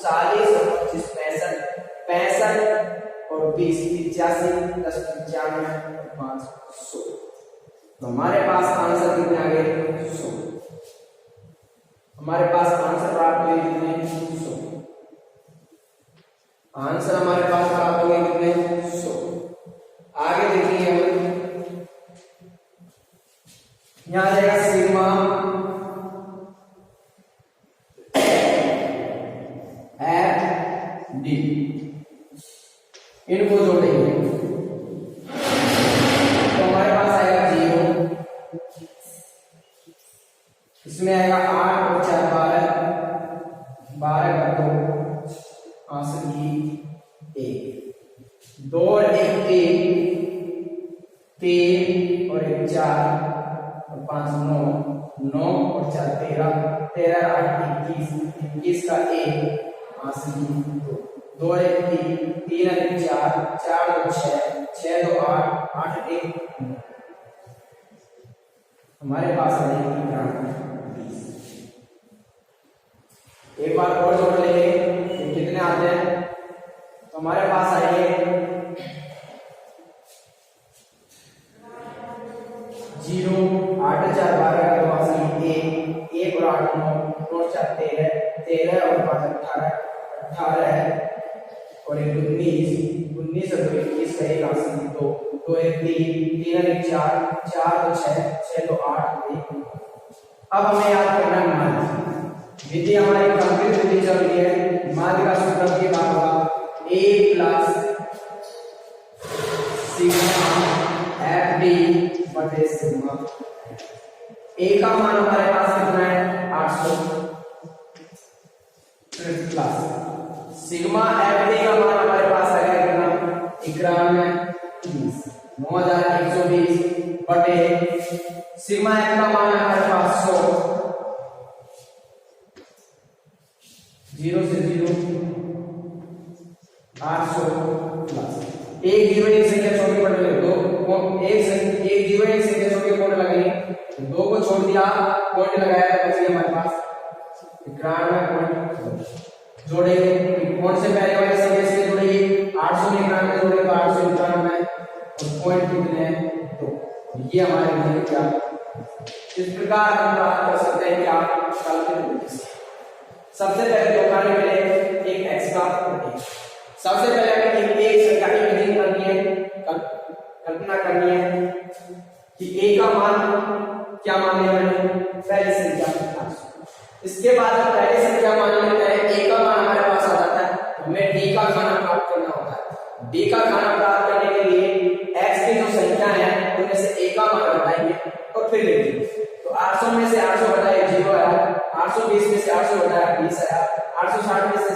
40 और 25 65, 65 और 20 85, 10 95 और 5 100, तो हमारे पास आंसर कितने आ गए 100। हमारे पास आंसर प्राप्त हुए कितने 100, आंसर हमारे पास प्राप्त हो गए कितने 100। आगे देखिए हम यहां आ जाएगा सिग्मा एफ डी, इनको जोड़ेंगे तो हमारे पास आएगा 0, इसमें आएगा 8 और 4 12, 12 का 2 आंसर की 1, 2 और 1 3 और 1 4 और 5 9, 9 और 4 13, 13 8 21 का 1 आंसर की 2, 2 और 1 3, 3 और 1 4, 4 और 6, 6 2 8, 8 और 1 9, हमारे पास आ जाएगी 20। एक बार और जोड़ लेंगे तो कितने आते हैं, तो हमारे पास आएंगे 0 8 4 12 का 2 आंसर 1 और 8 9, 9 और 4 13, 13 और 5 18, 18 है और 1 19, 19 और 2 21 का 1 आंसर 2, 2 1 3, 3 और 1 4, 4 और 6, 6 2 8 1। अब हमें याद करना है माध्य, विधि हमारी कंप्लीट विधि चल रही है। माध्य का सूत्र के बाद होगा a plus sigma F D बटे सिग्मा। a का मान हमारे पास कितना है 800 प्लस सिग्मा एफ डी का मान हमारे पास आ गया कितना 91 9120 बटे सिग्मा एफ का मान हमारे पास 100, 0 से 0 800 प्लस एक 0 एक संख्या छोटी पड़ गई 2 एक जीरो एक संख्या छोड़ के पॉइंट लगाएंगे, तो 2 को छोड़ दिया, पॉइंट लगाया, तो बच गया हमारे पास 91 पॉइंट। जोड़ेंगे पॉइंट से पहले वाले संख्या से जोड़ेंगे, 891 जोड़ेंगे तो 891 और पॉइंट कितने हैं, तो ये हमारे लिए क्या, इस प्रकार हम प्राप्त कर सकते हैं क्या, कैलकुलेट। सबसे पहले दो कार्य मिले, एक x का और एक। सबसे पहले हमें एक संख्या की इमेजिन करनी है, कल्पना करनी है कि a का मान क्या मान लिया मैंने, पहली संख्या। इसके बाद हम पहली संख्या मान लेते हैं, a का मान हमारे पास आ जाता है, हमें d का खाना प्राप्त करना होता है। d का खाना प्राप्त करने के लिए x की जो संख्या है उनमें से a का मान घटाएंगे और फिर लिखेंगे। तो 800 में से 800 घटाया 0 आया, 820 में से 800 घटाया 20 आया, 860 में से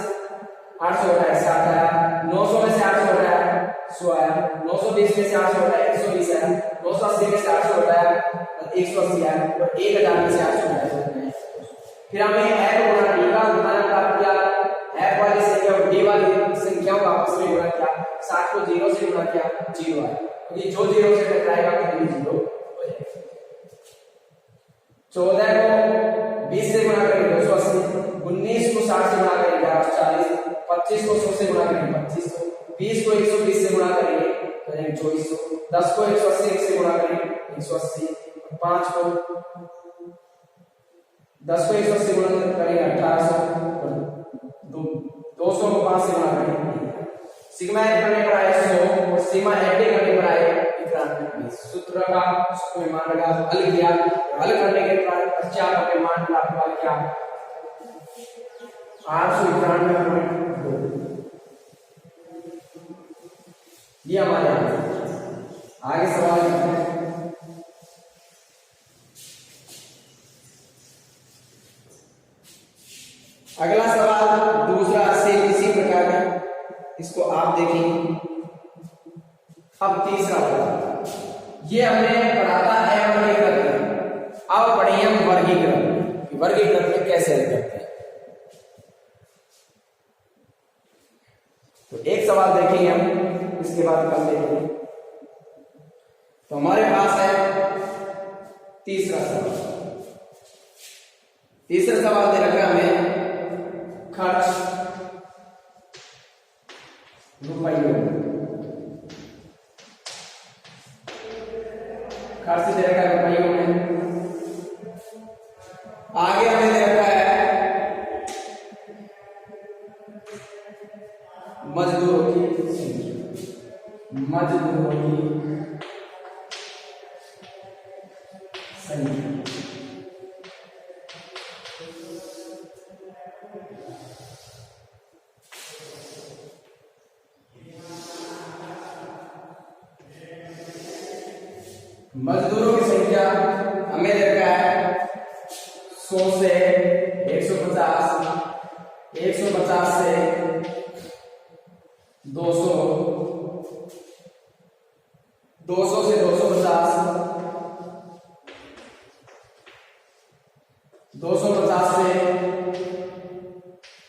800 घटाया 7 आया, 900 में से 800 घटाया 100 आया, 920 में से 800 घटाया 120 आया, 980 में से 800 घटाया 180 आया और 1000 में से 800 घटाया। फिर हमने f गुणा d का गुणन प्राप्त किया, f वाली संख्या और d वाली संख्याओं का आपस में गुणा किया, 7 को 0 से गुणा किया 0 आया, क्योंकि जो 0 से टकराएगा तो भी 0 हो जाएगा। 14 को 20 से गुणा करेंगे 280, 19 को 60 से गुणा करेंगे 840, 25 को 100 से गुणा करेंगे 2500, 20 को 120 से गुणा करेंगे 2400, 10 को 180 से गुणा करेंगे 180, 5 को 10 को 180 से गुणा करेंगे 1800 और 200 को 5 से गुणा करेंगे। सिग्मा ऐड करने पर आए 100 और सिग्मा ऐड करने पर आए 91। सूत्र का उसको मान लगा, हल किया, हल करने के पश्चात हमें मान प्राप्त हुआ क्या, 891.2। ये हमारे आगे सवाल करते हैं। अगला सवाल दूसरा से इसी प्रकार का, इसको आप देखेंगे। अब तीसरा सवाल, ये हमें पढ़ाता है वर्गीकरण। अब पढ़िए हम वर्गीकरण, वर्गीकरण में कैसे हल करते हैं। तो एक सवाल देखेंगे हम, इसके बाद कल देखेंगे। तो हमारे पास है तीसरा सवाल। तीसरा सवाल दे रखा है हमें खर्च रुपयों, खर्च दे रखा है रुपयों में। आगे हमें दे रखा है मजदूरों की संख्या, मजदूरों की संख्या। मजदूरों की संख्या हमें दे रखा है 100 से 150, 150 से 200, 200 से 250, 250 से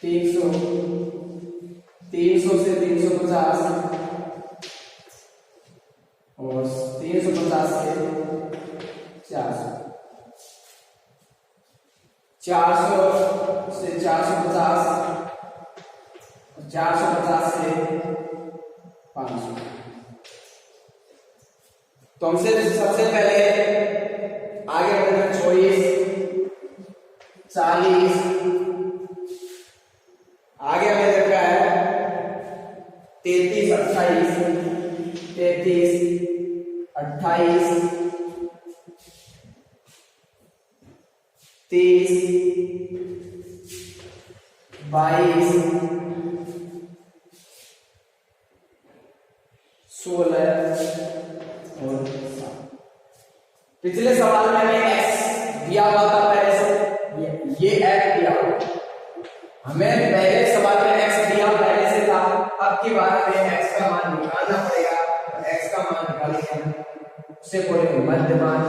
300, 300 से 350 और 350 से 400, 400 से 450 और 450 से 500। तो हमसे सबसे पहले आगे बढ़कर 24, 40, आगे हमें देखा है 33, 28, 33, 28, 30, 22, 16 और 7। पिछले सवाल में हमें x दिया हुआ था पहले से, ये x दिया हुआ, हमें पहले सवाल में x दिया पहले से था। अब की बार हमें x का मान निकालना पड़ेगा। x का मान निकालेंगे, उससे बोलेंगे मध्य मान,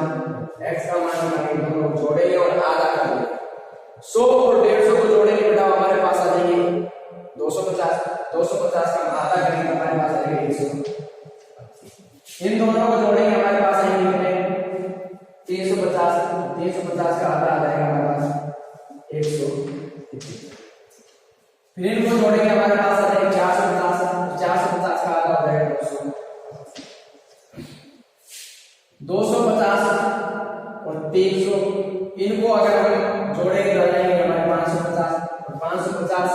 x का मान निकालेंगे, दोनों जोड़ेंगे और आधा कर देंगे। 100 और 150 को जोड़ेंगे बेटा, हमारे पास आ जाएंगे 250, 250 का आधा करेंगे हमारे पास आ जाएगा 100। इन दोनों को जोड़ेंगे हमारे पास आएंगे कितने 350 350 का आधा आ जाएगा हमारे पास 175 फिर इनको जोड़ेंगे हमारे पास आ जाएगा 450 450 का आधा हो जाएगा 250 और 300 इनको अगर हम जोड़ेंगे तो आ जाएंगे हमारे 550 और 550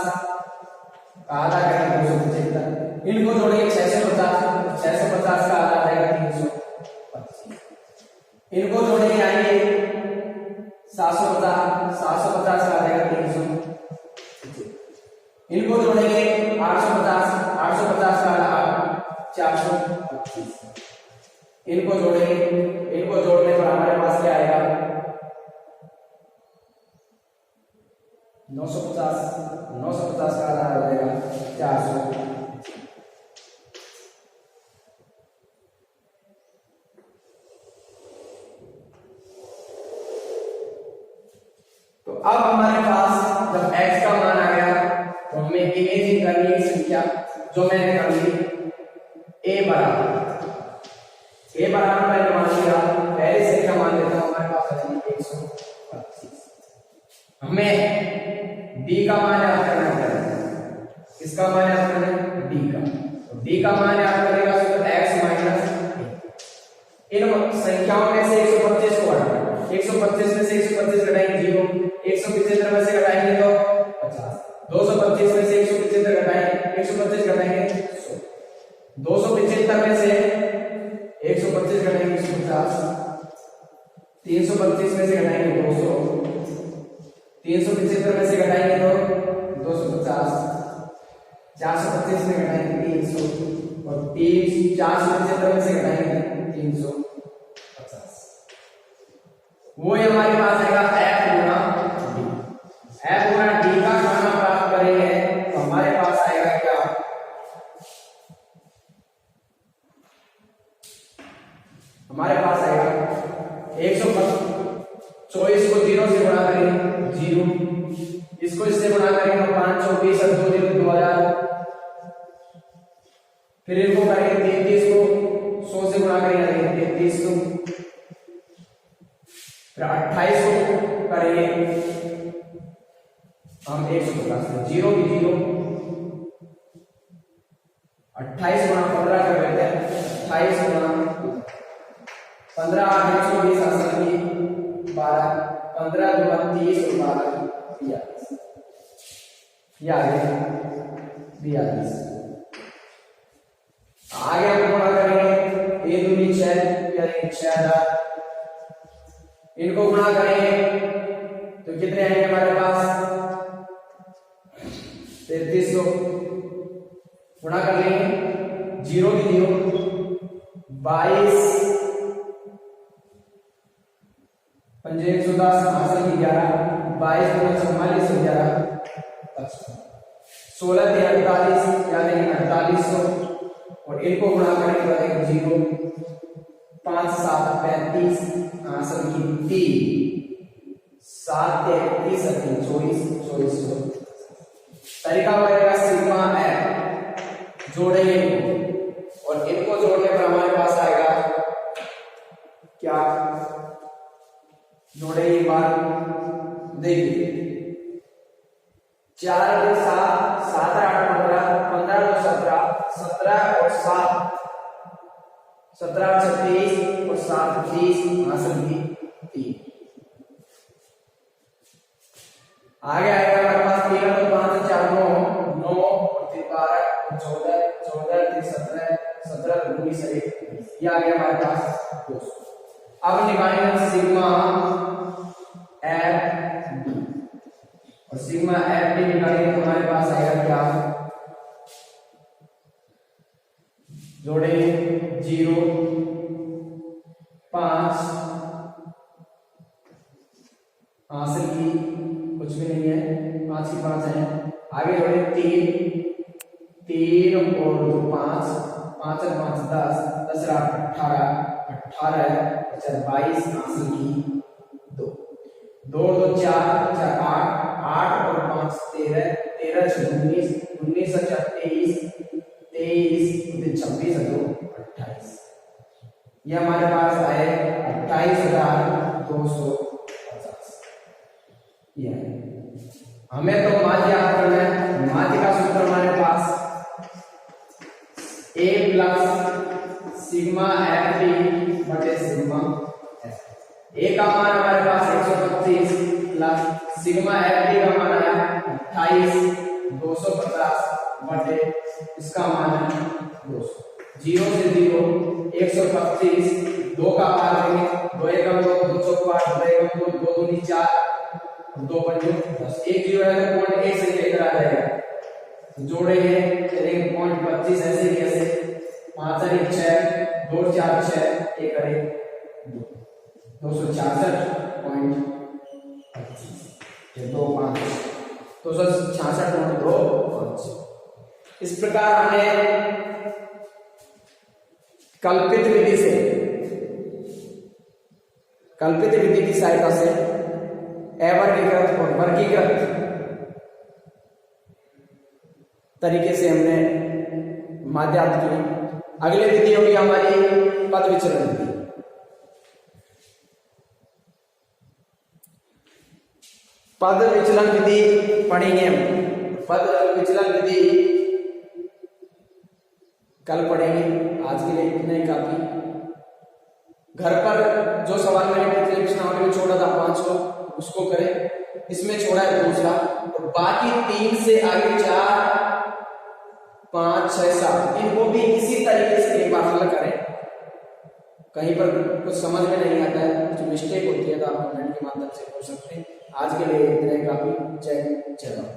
का आधा करेंगे 275 इनको जोड़ेंगे 650 का आधा आएगा 325 इनको जोड़ेंगे आएंगे 750 का आ जाएगा 300 इनको जोड़ेंगे 850 का आधा 425 इनको जोड़ने पर हमारे पास क्या आएगा 950 का आधा हो जाएगा 400 तो अब हमारे पास जब x का मान आ गया तो हमें इमेजिन करनी है संख्या जो मैंने कर ली a बराबर मैंने मान लिया पहले से क्या मान लेता हूं हमारे पास आ जाएगी 125 हमें b का मान याद करना है किसका मान याद करना है b का तो b का मान याद करेगा तो x माइनस इन संख्याओं में से 125 को हटाएं 125 में से 125 घटाएंगे 0 175 में से घटाएंगे तो 50 225 में से 175 घटाएंगे 125 घटाएंगे 100 275 में से 125 घटाएंगे 150 325 में से घटाएंगे 200 375 में से घटाएंगे तो 250 425 में घटाएंगे 300 और 475 में से घटाएंगे 350 वो हमारे पास आएगा f गुना d का मान प्राप्त करेंगे तो हमारे पास आएगा क्या हमारे पास आएगा 124 को 0 से गुणा करेंगे 0 इसको इससे गुणा करेंगे तो 5 24 और 2 0 2000 फिर इनको करेंगे 33 को 100 से गुणा करेंगे 33 को फिर 28 को करेंगे हम 150 0 भी 0 28 गुणा 15 कर लेते हैं 28 गुणा 15 8 120 असल की 12 15 2 30 और 12 42 आगे हम गुणा करेंगे ए दूनी 6 यानी 6000 इनको गुणा करेंगे तो कितने आएंगे हमारे पास 3300 गुणा कर लेंगे 0 की 0 22 पंजे 110 हासिल की 11 22 गुना 44 और 11 16 48 यानी 4800 और इनको गुणा करेंगे तो आएगा 0 5 7 35 हासिल की 3 7 33 24 2400 तरीका बनेगा सिग्मा f जोड़ेंगे और इनको जोड़ने पर हमारे पास आएगा क्या जोड़े एक बार देखिए 4 2 7 7 8 15 15 2 17 17 और 7 17 36 और 7 30 हासिल की 3 आगे आएगा हमारे पास 13 2 5 4 9 9 और 12 14 14 17 17 19 1 ये आ गया हमारे पास 200 अब निकालेंगे सिग्मा एफ डी और सिग्मा एफ डी निकालेंगे तो हमारे पास आएगा क्या जोड़ेंगे 0 5 हासिल की कुछ भी नहीं है 5 की 5 है आगे जोड़े 3 और 2 5 5 और 5 10 10 18 18 22 हासिल की 2 2 2 4 4 8 8 और 5 13 13 19 19 और 4 23 23 26 और 2 28 ये हमारे पास आए 28,250। ये हमें तो माध्य याद करना है। माध्य का सूत्र हमारे पास a plus sigma F T बटे सिग्मा एफ। ए का मान हमारे पास 125 प्लस सिग्मा एफ टी का मान आया 28,250 बटे इसका मान है 200। 0 से 0 125, 2 का पार लेंगे, 2 एकम 2, 2 चौक 8, 2 एकम 2, 2 दूनी 4, 2 पंजे 10। 1 0 है तो पॉइंट 1 से लेकर आ जाएगा, जोड़ेंगे चलेंगे पॉइंट 25 ऐसे ही ऐसे 5 और 1 6, 2 4 6, 1 और 1 2, 266.25 ये 2 5 266.25। इस प्रकार हमने कल्पित विधि की सहायता से अवर्गीकृत और वर्गीकृत तरीके से हमने माध्यात की। अगली विधि होगी हमारी पद विचलन विधि। पद विचलन विधि पढ़ेंगे हम। पद विचलन विधि कल पढ़ेंगे, आज के लिए इतना ही काफी। घर पर जो सवाल मैंने पिछले प्रश्नावली में छोड़ा था 5 को, उसको करें। इसमें छोड़ा है दूसरा, और बाकी 3 से आगे 4 5 6 7 इनको भी इसी तरीके से एक बार हल करें। कहीं पर कुछ समझ में नहीं आता है, कुछ मिस्टेक होती है तो आप कमेंट के माध्यम से पूछ सकते हैं। आज के लिए इतना ही काफी। जय जवान।